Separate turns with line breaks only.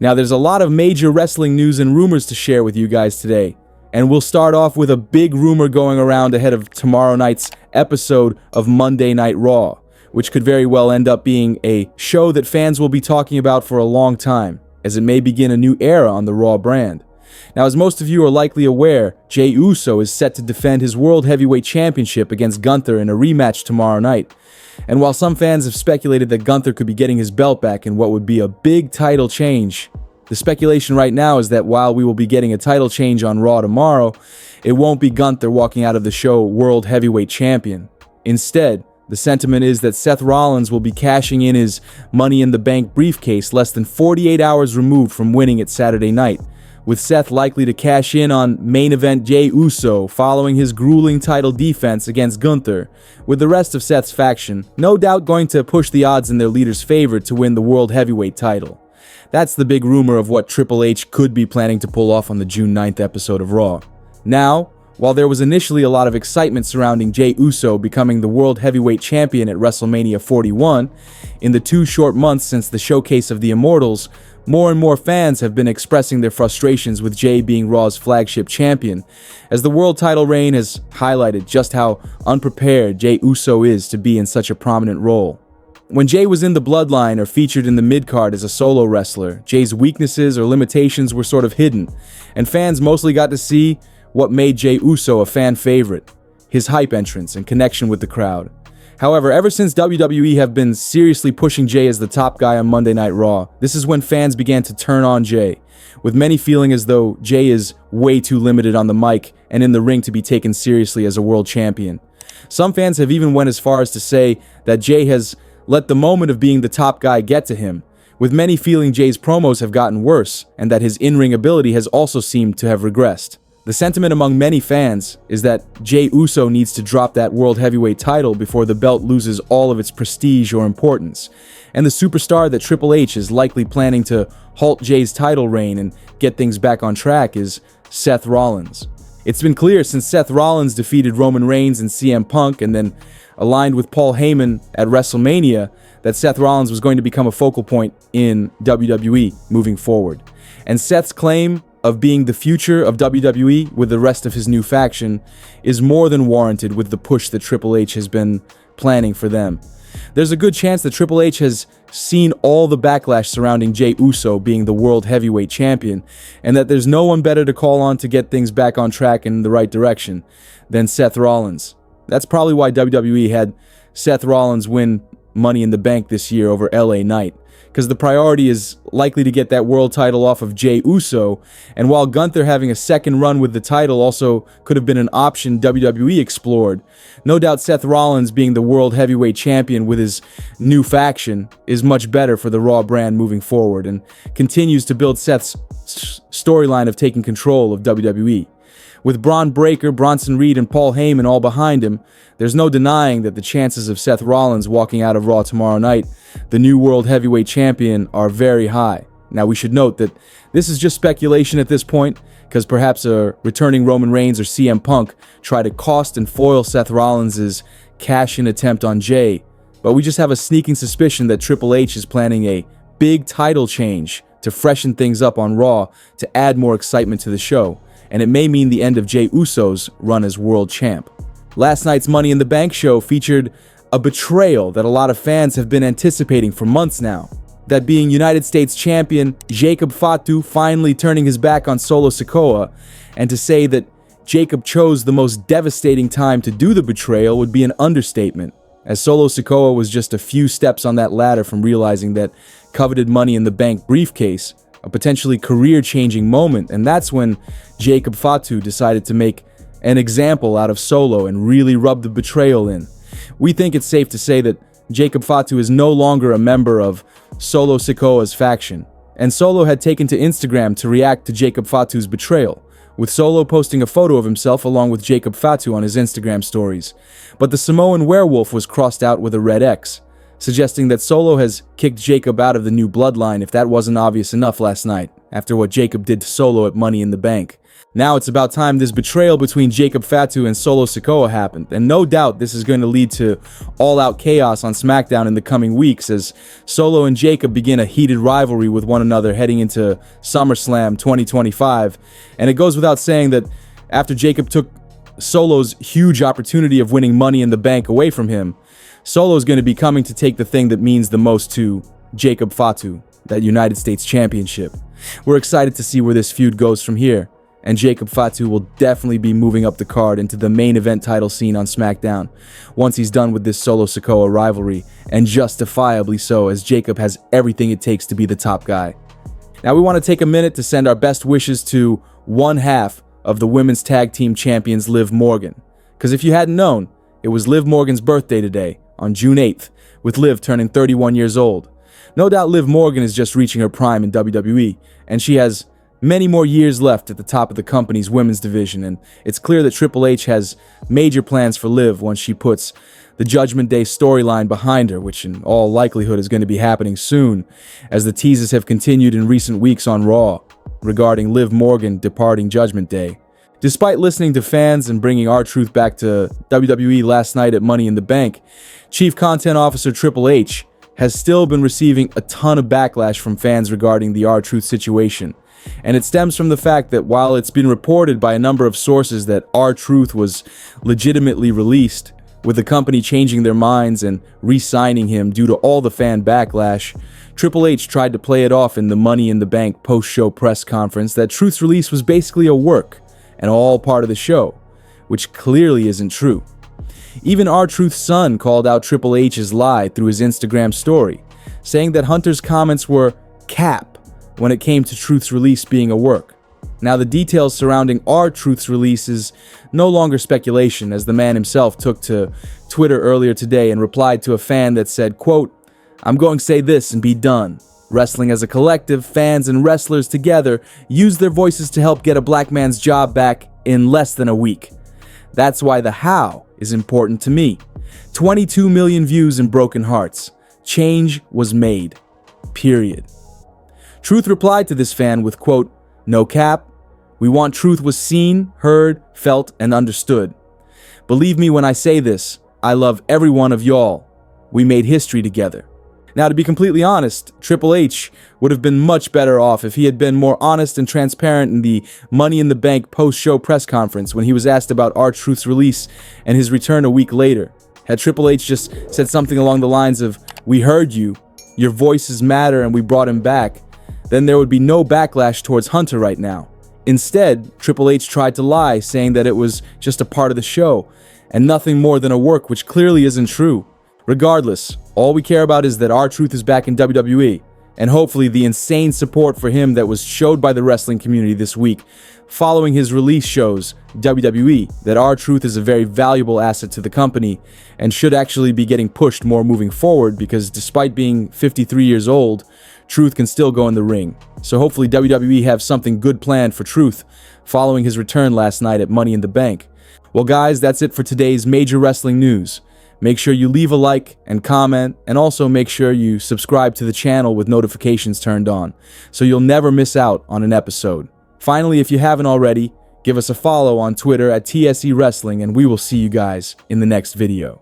Now, there's a lot of major wrestling news and rumors to share with you guys today, and we'll start off with a big rumor going around ahead of tomorrow night's episode of Monday Night Raw, which could very well end up being a show that fans will be talking about for a long time, as it may begin a new era on the Raw brand. Now, as most of you are likely aware, Jey Uso is set to defend his World Heavyweight Championship against Gunther in a rematch tomorrow night. And while some fans have speculated that Gunther could be getting his belt back in what would be a big title change, the speculation right now is that while we will be getting a title change on Raw tomorrow, it won't be Gunther walking out of the show World Heavyweight Champion. Instead, the sentiment is that Seth Rollins will be cashing in his Money in the Bank briefcase less than 48 hours removed from winning it Saturday night, with Seth likely to cash in on Main Event Jey Uso following his grueling title defense against Gunther, with the rest of Seth's faction no doubt going to push the odds in their leader's favor to win the World Heavyweight title. That's the big rumor of what Triple H could be planning to pull off on the June 9th episode of Raw. Now, while there was initially a lot of excitement surrounding Jey Uso becoming the World Heavyweight Champion at WrestleMania 41, in the 2 short months since the Showcase of the Immortals, more and more fans have been expressing their frustrations with Jey being Raw's flagship champion, as the world title reign has highlighted just how unprepared Jey Uso is to be in such a prominent role. When Jey was in the Bloodline or featured in the midcard as a solo wrestler, Jey's weaknesses or limitations were sort of hidden, and fans mostly got to see what made Jey Uso a fan favorite: his hype entrance and connection with the crowd. However, ever since WWE have been seriously pushing Jey as the top guy on Monday Night Raw, this is when fans began to turn on Jey, with many feeling as though Jey is way too limited on the mic and in the ring to be taken seriously as a world champion. Some fans have even went as far as to say that Jey has let the moment of being the top guy get to him, with many feeling Jey's promos have gotten worse and that his in-ring ability has also seemed to have regressed. The sentiment among many fans is that Jey Uso needs to drop that World Heavyweight title before the belt loses all of its prestige or importance, and the superstar that Triple H is likely planning to halt Jey's title reign and get things back on track is Seth Rollins. It's been clear since Seth Rollins defeated Roman Reigns and CM Punk and then aligned with Paul Heyman at WrestleMania that Seth Rollins was going to become a focal point in WWE moving forward. And Seth's claim of being the future of WWE with the rest of his new faction is more than warranted with the push that Triple H has been planning for them. There's a good chance that Triple H has seen all the backlash surrounding Jey Uso being the World Heavyweight Champion, and that there's no one better to call on to get things back on track in the right direction than Seth Rollins. That's probably why WWE had Seth Rollins win Money in the Bank this year over LA Knight, because the priority is likely to get that world title off of Jey Uso, and while Gunther having a second run with the title also could have been an option WWE explored, no doubt Seth Rollins being the World Heavyweight Champion with his new faction is much better for the Raw brand moving forward, and continues to build Seth's storyline of taking control of WWE. With Braun Breaker, Bronson Reed, and Paul Heyman all behind him, there's no denying that the chances of Seth Rollins walking out of Raw tomorrow night, the new World Heavyweight Champion, are very high. Now, we should note that this is just speculation at this point, because perhaps a returning Roman Reigns or CM Punk try to cost and foil Seth Rollins' cash-in attempt on Jey, but we just have a sneaking suspicion that Triple H is planning a big title change to freshen things up on Raw to add more excitement to the show, and it may mean the end of Jey Uso's run as world champ. Last night's Money in the Bank show featured a betrayal that a lot of fans have been anticipating for months now. That being United States champion Jacob Fatu finally turning his back on Solo Sikoa, and to say that Jacob chose the most devastating time to do the betrayal would be an understatement, as Solo Sikoa was just a few steps on that ladder from realizing that coveted Money in the Bank briefcase, a potentially career-changing moment, and that's when Jacob Fatu decided to make an example out of Solo and really rub the betrayal in. We think it's safe to say that Jacob Fatu is no longer a member of Solo Sikoa's faction, and Solo had taken to Instagram to react to Jacob Fatu's betrayal, with Solo posting a photo of himself along with Jacob Fatu on his Instagram stories. But the Samoan werewolf was crossed out with a red X, suggesting that Solo has kicked Jacob out of the new Bloodline if that wasn't obvious enough last night, after what Jacob did to Solo at Money in the Bank. Now it's about time this betrayal between Jacob Fatu and Solo Sikoa happened, and no doubt this is going to lead to all-out chaos on SmackDown in the coming weeks as Solo and Jacob begin a heated rivalry with one another heading into SummerSlam 2025. And it goes without saying that after Jacob took Solo's huge opportunity of winning Money in the Bank away from him, Solo's going to be coming to take the thing that means the most to Jacob Fatu, that United States Championship. We're excited to see where this feud goes from here, and Jacob Fatu will definitely be moving up the card into the main event title scene on SmackDown once he's done with this Solo Sikoa rivalry, and justifiably so, as Jacob has everything it takes to be the top guy. Now we want to take a minute to send our best wishes to one half of the women's tag team champions, Liv Morgan. Because if you hadn't known, it was Liv Morgan's birthday today, on June 8th, with Liv turning 31 years old. No doubt Liv Morgan is just reaching her prime in WWE, and she has many more years left at the top of the company's women's division, and it's clear that Triple H has major plans for Liv once she puts the Judgment Day storyline behind her, which in all likelihood is going to be happening soon, as the teases have continued in recent weeks on Raw regarding Liv Morgan departing Judgment Day. Despite listening to fans and bringing R-Truth back to WWE last night at Money in the Bank, Chief Content Officer Triple H has still been receiving a ton of backlash from fans regarding the R-Truth situation. And it stems from the fact that while it's been reported by a number of sources that R-Truth was legitimately released, with the company changing their minds and re-signing him due to all the fan backlash, Triple H tried to play it off in the Money in the Bank post-show press conference that Truth's release was basically a work and all part of the show, which clearly isn't true. Even R-Truth's son called out Triple H's lie through his Instagram story, saying that Hunter's comments were cap when it came to Truth's release being a work. Now, the details surrounding R-Truth's release is no longer speculation, as the man himself took to Twitter earlier today and replied to a fan that said, quote, "I'm going to say this and be done. Wrestling as a collective, fans and wrestlers together use their voices to help get a black man's job back in less than a week. That's why the how is important to me. 22 million views and broken hearts. Change was made. Period." Truth replied to this fan with, quote, "No cap. We want truth was seen, heard, felt, and understood. Believe me when I say this, I love every one of y'all. We made history together." Now, to be completely honest, Triple H would have been much better off if he had been more honest and transparent in the Money in the Bank post-show press conference when he was asked about R-Truth's release and his return a week later. Had Triple H just said something along the lines of, "We heard you, your voices matter, and we brought him back," then there would be no backlash towards Hunter right now. Instead, Triple H tried to lie, saying that it was just a part of the show and nothing more than a work, which clearly isn't true. Regardless, all we care about is that R-Truth is back in WWE, and hopefully the insane support for him that was showed by the wrestling community this week following his release shows WWE that R-Truth is a very valuable asset to the company and should actually be getting pushed more moving forward, because despite being 53 years old, Truth can still go in the ring. So hopefully WWE have something good planned for Truth following his return last night at Money in the Bank. Well guys, that's it for today's major wrestling news. Make sure you leave a like and comment, and also make sure you subscribe to the channel with notifications turned on, so you'll never miss out on an episode. Finally, if you haven't already, give us a follow on Twitter at TSE Wrestling, and we will see you guys in the next video.